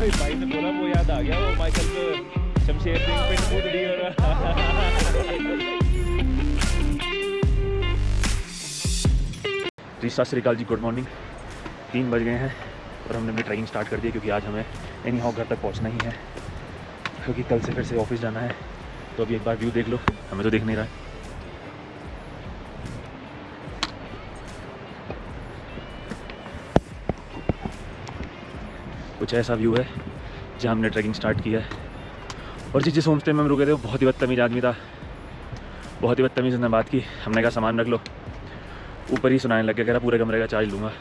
भाई ने बोला वो याद आ गया, वो माइकल को शमशेर सिंह पे कूदड़ी और जी सत श्री अकाल जी, गुड मॉर्निंग। 3 बज गए हैं और हमने अपनी ट्रैकिंग स्टार्ट कर दी क्योंकि आज हमें एनी हाउ घर तक पहुंचना ही है, क्योंकि कल से फिर से ऑफिस जाना है। तो अभी एक बार व्यू देख लो, हमें तो दिख नहीं रहा है। कुछ ऐसा व्यू है जहाँ हमने ट्रैकिंग स्टार्ट किया है। और जिस होम स्टे में हम रुके थे वो बहुत ही बदतमीज आदमी था, बहुत ही बदतमीज उसने बात की। हमने कहा सामान रख लो, ऊपर ही सुनाने लग गया, कह रहा पूरे कमरे का चार्ज लूँगा।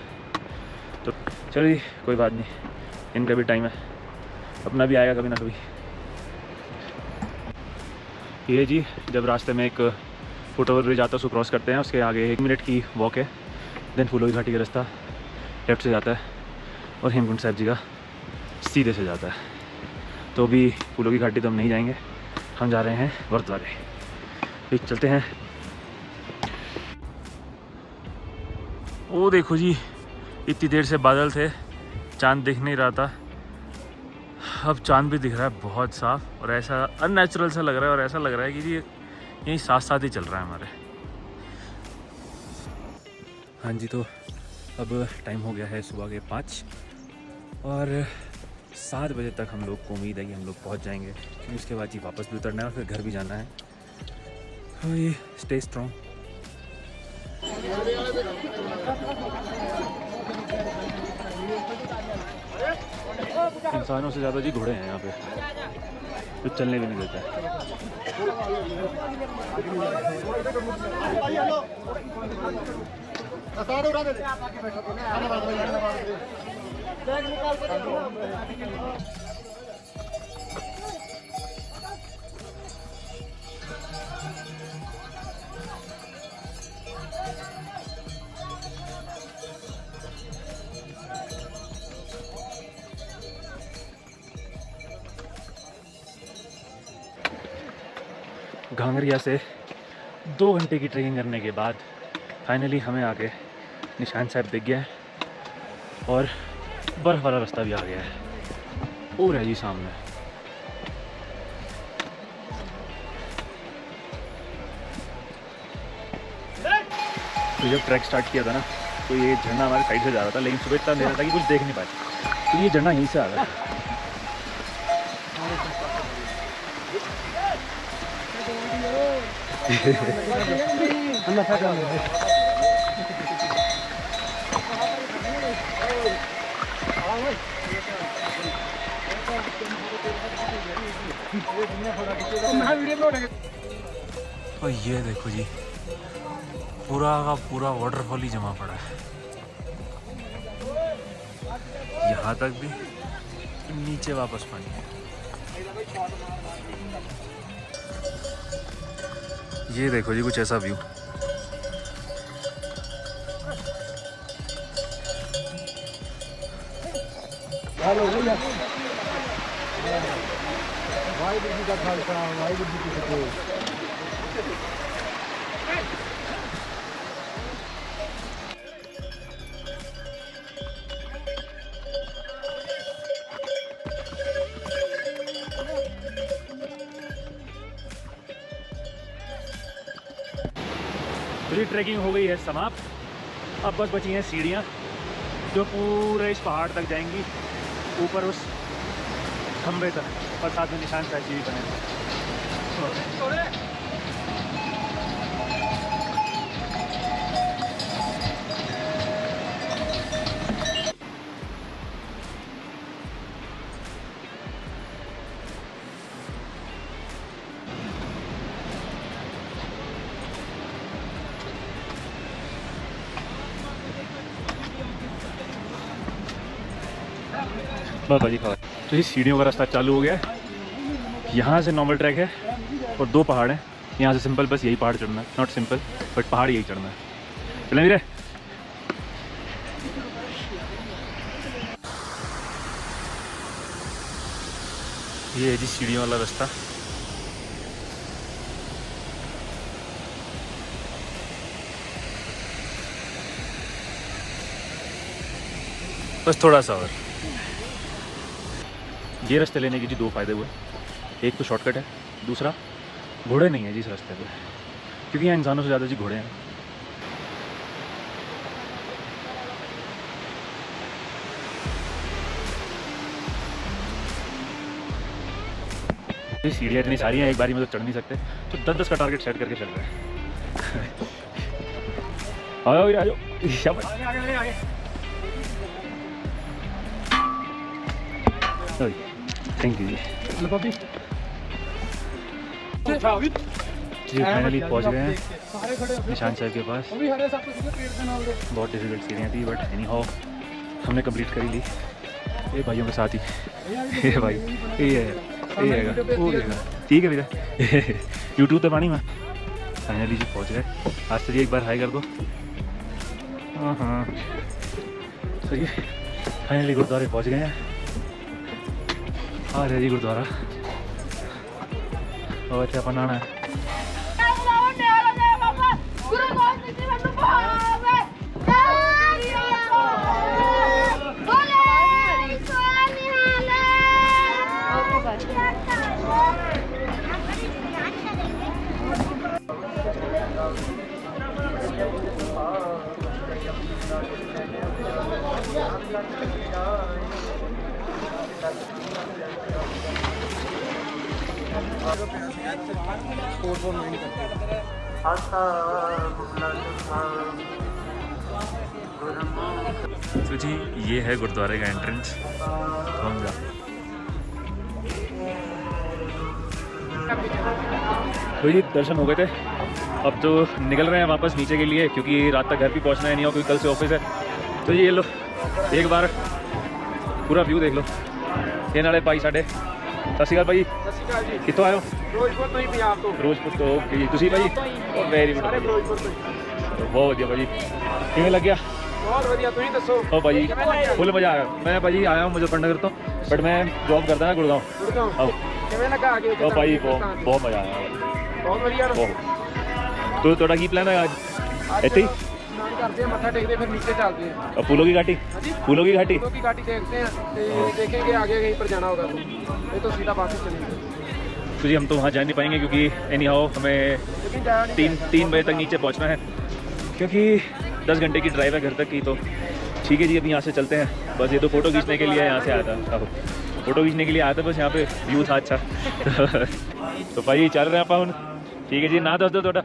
तो चलिए कोई बात नहीं, इनका भी टाइम है, अपना भी आएगा कभी ना कभी। ये जी जब रास्ते में एक फुट ओवर ब्रिज आता है उसको क्रॉस करते हैं, उसके आगे 1 मिनट की वॉक है, देन फूलों की घाटी का रास्ता लेफ्ट से जाता है और हेमकुंड साहिब जी का सीधे से जाता है। तो अभी फूलों की घाटी तो हम नहीं जाएंगे, हम जा रहे हैं गुरुद्वारे। फिर चलते हैं। वो देखो जी, इतनी देर से बादल थे, चांद दिख नहीं रहा था, अब चांद भी दिख रहा है बहुत साफ, और ऐसा अननेचुरल सा लग रहा है, और ऐसा लग रहा है कि जी यहीं साथ साथ ही चल रहा है हमारे। हाँ जी, तो अब टाइम हो गया है सुबह के 5 और 7 बजे तक हम लोग को उम्मीद है कि हम लोग पहुँच जाएंगे, क्योंकि उसके बाद जी वापस भी उतरना है और फिर घर भी जाना है। हाँ, ये स्टे स्ट्रॉन्ग। इंसानों से ज़्यादा जी घोड़े हैं यहाँ पे, कुछ चलने भी नहीं देता है। घांगरिया से 2 घंटे की ट्रेकिंग करने के बाद फाइनली हमें आके निशान साहब दिख गया है और बर्फ़ वाला रास्ता भी आ गया है, और है जी सामने। तो जब ट्रैक स्टार्ट किया था ना, तो ये झरना हमारे साइड से जा रहा था, लेकिन सुबह इतना अंधेरा था कि कुछ देख नहीं पाए, तो ये झरना यहीं से आ रहा है। और ये देखो जी, पूरा का पूरा वाटरफॉल ही जमा पड़ा है, यहाँ तक भी, नीचे वापस पानी है। ये देखो जी, कुछ ऐसा व्यू। पूरी ट्रैकिंग हो गई है समाप्त, अब बस बची हैं सीढ़ियाँ जो पूरे इस पहाड़ तक जाएंगी, ऊपर उस खंबे तक, और साथ में निशान साहब जी भी बने। बस भाजी खबर। तो ये सीढ़ियों का रास्ता चालू हो गया है, यहाँ से नॉर्मल ट्रैक है और 2 पहाड़ हैं, यहाँ से सिंपल बस यही पहाड़ चढ़ना है, नॉट सिंपल बट पहाड़ यही चढ़ना है। चलें वीरे। ये है जी सीढ़ियों वाला रास्ता। बस थोड़ा सा और। ये रास्ते लेने के जी 2 फ़ायदे हुए। एक तो शॉर्टकट है, दूसरा घोड़े नहीं है जी इस रास्ते पे, क्योंकि यहाँ इंसानों से ज़्यादा जी घोड़े हैं। ये सीढ़ियाँ इतनी सारी हैं, एक बारी में तो चढ़ नहीं सकते, तो 10-10 का टारगेट सेट करके चल रहे हैं। आ जाओ थैंक यू जी। फाइनली पहुँच गए हैं निशान साहब के पास। बहुत डिफिकल्ट सीढ़ियाँ थी, बट एनी हाउ हमने कंप्लीट कर ही ली। ये भाइयों के साथ ही, ये भाई ये ठीक है भैया यूट्यूब पे पानी में फाइनली जी पहुँच गए। आज से एक बार हाई कर दो। हाँ सही है, फाइनली गुरुद्वारे पहुँच गए हैं। आ रहे जी गुरुद्वारा, और क्या बनाना है। तो जी ये है गुरुद्वारे का एंट्रेंस। हम जा तो जी दर्शन हो गए थे, अब तो निकल रहे हैं वापस नीचे के लिए, क्योंकि रात तक घर भी पहुंचना है नहीं हो, क्योंकि कल से ऑफिस है। तो ये लो एक बार पूरा व्यू देख लो। ये नाले भाई साढ़े सत श्री अकाल भाई, कितों आए हो? ਫਿਰੋਜ਼ਪੁਰ ਤੋਂ ਹੀ ਪੰਜਾਬ ਤੋਂ। ਫਿਰੋਜ਼ਪੁਰ ਤੋਂ ਓਕੇ ਜੀ। ਤੁਸੀਂ ਭਾਜੀ? ਵੈਰੀ ਗੁੱਡ, ਫਿਰੋਜ਼ਪੁਰ ਤੋਂ ਹੀ। ਬਹੁਤ ਵਧੀਆ ਭਾਜੀ। ਕਿਵੇਂ ਲੱਗਿਆ? ਬਹੁਤ ਵਧੀਆ, ਤੁਸੀਂ ਦੱਸੋ। ਉਹ ਭਾਜੀ ਫੁੱਲ ਮਜ਼ਾ ਆਇਆ। ਮੈਂ ਭਾਜੀ ਆਇਆ ਹਾਂ ਮੁਜ਼ੱਫਰਨਗਰ ਤੋਂ, ਬਟ ਮੈਂ ਜੌਬ ਕਰਦਾ ਹਾਂ ਗੁੜਗਾਉਂ। ਗੁੜਗਾਉਂ ਕਿਵੇਂ ਲੱਗਾ ਆ ਕੇ? ਉਹ ਭਾਜੀ ਬਹੁਤ ਮਜ਼ਾ ਆਇਆ। ਬਹੁਤ ਵਧੀਆ। तो ਤੁਹਾਡਾ ਕੀ ਪਲਾਨ ਹੈ ਅੱਜ? ਇੱਥੇ ਹੀ स्नान करते हैं, मत्था टेकते हैं, फिर नीचे चलते हैं। और फूलों की घाटी? फूलों की घाटी? फूलों की घाटी देखते हैं, देखेंगे आगे कहीं पर जाना होगा नहीं तो सीधा वापस चलेंगे। तो जी हम तो वहाँ जा नहीं पाएंगे, क्योंकि एनी हाउ हमें 3 बजे तक नीचे पहुँचना है, क्योंकि 10 घंटे की ड्राइव है घर तक की। तो ठीक है जी, अभी यहाँ से चलते हैं। बस ये तो फ़ोटो खींचने के लिए यहाँ से आया था। फ़ोटो खींचने के लिए आया था, बस यहाँ पे व्यू था अच्छा। तो भाई चल रहे हैं आप। ठीक है जी, ना दस दो थोड़ा।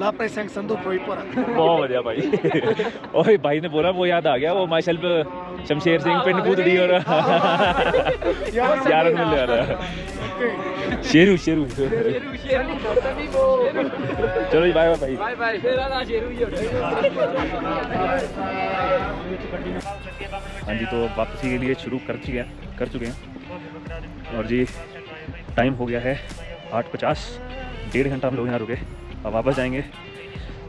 लाभप्रीत सिंह संधू फिरोजपुर। बहुत बढ़िया भाई। और भाई ने बोला वो याद आ गया, वो माई सेल्फ शमशेर सिंह पिंड कूदड़ी और यार मिल रहा शेरू शेरू। चलो जी बाय बाय भाई। Bye bye. हाँ जी, तो वापसी के लिए शुरू कर चुके हैं और जी टाइम हो गया है 8:50। 1.5 घंटा हम लोग यहाँ रुके। अब वापस जाएंगे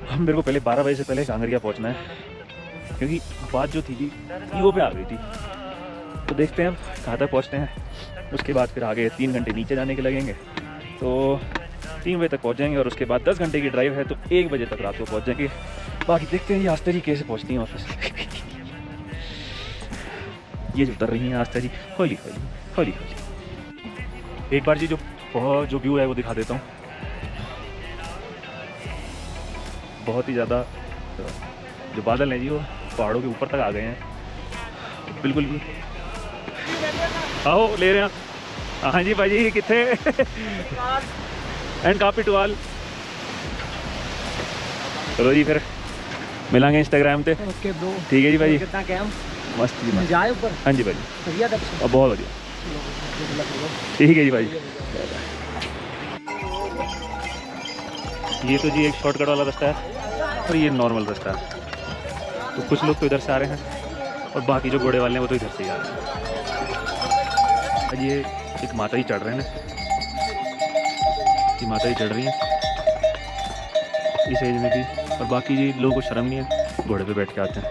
हम। मेरे को पहले 12 बजे से पहले कांगड़िया पहुँचना है, क्योंकि बात जो थी ईगो पे आ गई थी। तो देखते हैं अब कहाँ तक पहुँचते हैं। उसके बाद फिर आगे 3 घंटे नीचे जाने के लगेंगे, तो 3 बजे तक पहुँच जाएंगे। और उसके बाद 10 घंटे की ड्राइव है, तो 1 बजे तक रात को पहुँच जाएंगे। बाकी देखते हैं ये आस्था जी कैसे पहुँचती हैं ऑफिस। ये जो उतर रही हैं आस्था जी हौली हौली हौली हौली। एक बार जी जो व्यू है वो दिखा देता हूँ। बहुत ही ज़्यादा जो बादल हैं जी वो पहाड़ों के ऊपर तक आ गए हैं बिल्कुल भी। आओ ले रहे हैं। हाँ जी भाजी कितने एंड काफ़ी टुआल। चलो जी फिर मिलांगे इंस्टाग्राम पे। Okay bro. ठीक है जी भाजी। कितना कैम मस्त जी मस्त। जाए ऊपर। हाँ जी भाजी बढ़िया दर्शन। बहुत बढ़िया। ठीक है जी भाजी। ये तो जी एक शॉर्टकट वाला रास्ता है और ये नॉर्मल रास्ता है। तो कुछ लोग तो इधर से आ रहे हैं और बाकी जो घोड़े वाले हैं वो तो इधर से ही आ रहे हैं। ये एक माता ही चढ़ रहे हैं, ये माता ही चढ़ रही हैं इस एज में भी। और बाकी जी लोगों को शर्म नहीं है, घोड़े पे बैठ के आते हैं।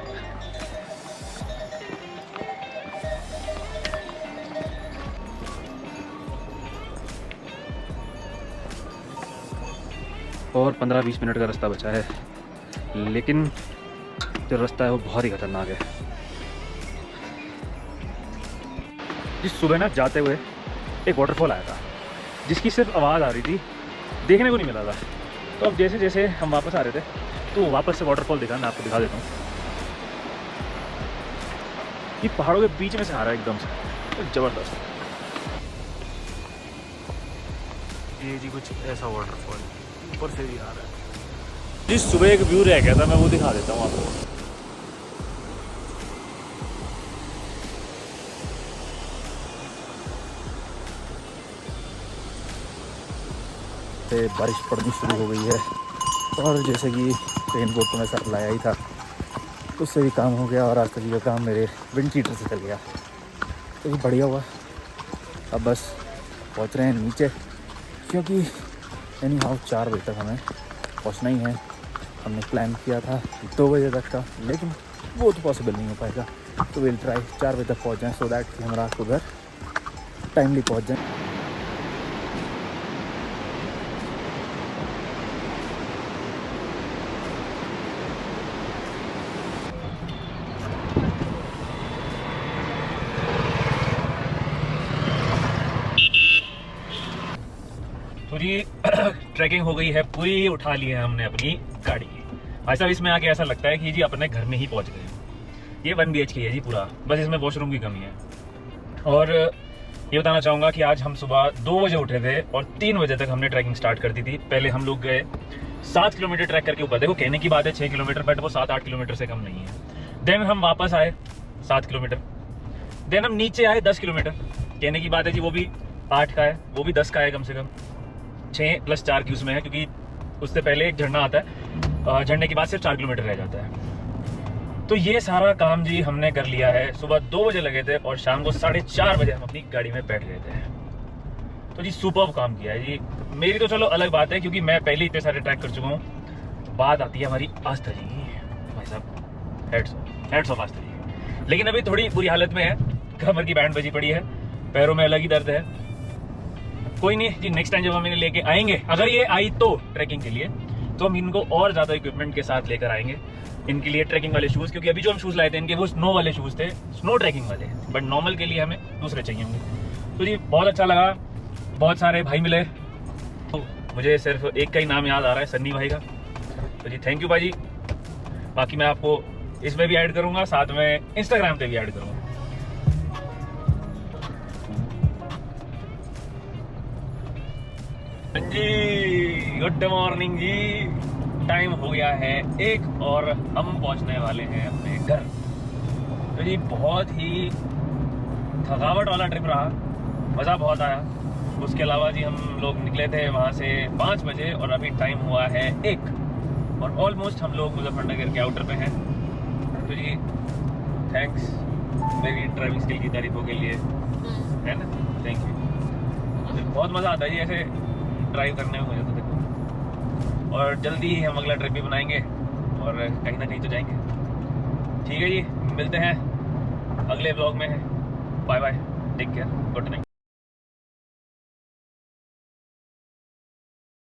और 15-20 मिनट का रास्ता बचा है, लेकिन जो रास्ता है वो बहुत ही खतरनाक है। जिस सुबह ना जाते हुए एक वाटरफॉल आया था जिसकी सिर्फ आवाज़ आ रही थी, देखने को नहीं मिला था। तो अब जैसे जैसे हम वापस आ रहे थे तो वापस से वाटरफॉल दिखा, मैं आपको दिखा देता हूँ। ये पहाड़ों के बीच में से आ रहा है एकदम से, ज़बरदस्त। ये जी कुछ ऐसा वाटरफॉल ऊपर से भी आ रहा है। जिस सुबह एक व्यू रह गया था मैं वो दिखा देता हूँ आपको। बारिश पड़नी शुरू हो गई है और जैसे कि रेन कोट तो मैं साथ लाया ही था, उससे भी काम हो गया और आज तक ये काम मेरे विंड चीटर से चल गया। तो ये बढ़िया हुआ। अब बस पहुंच रहे हैं नीचे, क्योंकि एनी हाउ 4 बजे तक हमें पहुंचना ही है। हमने प्लान किया था 2 बजे तक का, लेकिन वो तो पॉसिबल नहीं हो पाएगा। तो विल ट्राई 4 बजे तक पहुंच जाएँ, सो दैट कि हम रात को घर टाइमली पहुंच जाएँ। पूरी ट्रैकिंग हो गई है, पूरी उठा ली है हमने अपनी गाड़ी। भाई साहब इसमें आके ऐसा लगता है कि जी अपने घर में ही पहुंच गए। ये 1 BHK है जी पूरा, बस इसमें वॉशरूम की कमी है। और ये बताना चाहूँगा कि आज हम सुबह 2 बजे उठे थे और 3 बजे तक हमने ट्रैकिंग स्टार्ट कर दी थी। पहले हम लोग गए 7 किलोमीटर ट्रैक करके ऊपर। देखो कहने की बात है 6 किलोमीटर, बट वो 7-8 किलोमीटर से कम नहीं है। देन हम वापस आए 7 किलोमीटर। देन हम नीचे आए 10 किलोमीटर। कहने की बात है जी वो भी 8 का है, वो भी 10 का है कम से कम। 6 + 4 की उसमें है, क्योंकि उससे पहले एक झरना आता है, झरने के बाद सिर्फ 4 किलोमीटर रह जाता है। तो ये सारा काम जी हमने कर लिया है। सुबह 2 बजे लगे थे और शाम को 4:30 बजे हम अपनी गाड़ी में बैठ गए थे। तो जी सुपर्ब काम किया है जी। मेरी तो चलो अलग बात है, क्योंकि मैं पहले इतने सारे ट्रैक कर चुका हूँ। बात आती है हमारी आस्था जी। भाई साहब हेड्स ऑफ आस्था जी। लेकिन अभी थोड़ी बुरी हालत में है, कमर की बैंड बजी पड़ी है, पैरों में अलग ही दर्द है। कोई नहीं जी, नेक्स्ट टाइम जब हम इन्हें लेके आएंगे, अगर ये आई तो ट्रैकिंग के लिए, तो हम इनको और ज़्यादा इक्विपमेंट के साथ लेकर आएंगे। इनके लिए ट्रैकिंग वाले शूज़, क्योंकि अभी जो हम शूज़ लाए थे इनके वो स्नो वाले शूज़ थे, स्नो ट्रैकिंग वाले, बट नॉर्मल के लिए हमें दूसरे चाहिए होंगे। तो जी बहुत अच्छा लगा, बहुत सारे भाई मिले। तो मुझे सिर्फ एक का ही नाम याद आ रहा है, सन्नी भाई का। तो जी थैंक यू भाई जी। बाकी मैं आपको इसमें भी ऐड करूँगा, साथ में इंस्टाग्राम पे भी ऐड करूँगा। जी गुड मॉर्निंग जी। टाइम हो गया है 1 और हम पहुंचने वाले हैं अपने घर। तो जी बहुत ही थकावट वाला ट्रिप रहा, मज़ा बहुत आया। उसके अलावा जी हम लोग निकले थे वहाँ से 5 बजे और अभी टाइम हुआ है 1 और ऑलमोस्ट हम लोग मुजफ्फरनगर के आउटर पे हैं। तो जी थैंक्स मेरी ड्राइविंग स्किल की तारीफों के लिए, है ना, थैंक यू। बहुत मज़ा आता है जी ऐसे ड्राइव करने में मुझे तो। देखो और जल्दी ही हम अगला ट्रिप भी बनाएंगे और कहीं ना कहीं तो जाएंगे। ठीक है जी, मिलते हैं अगले ब्लॉग में। Bye bye, take care, good night.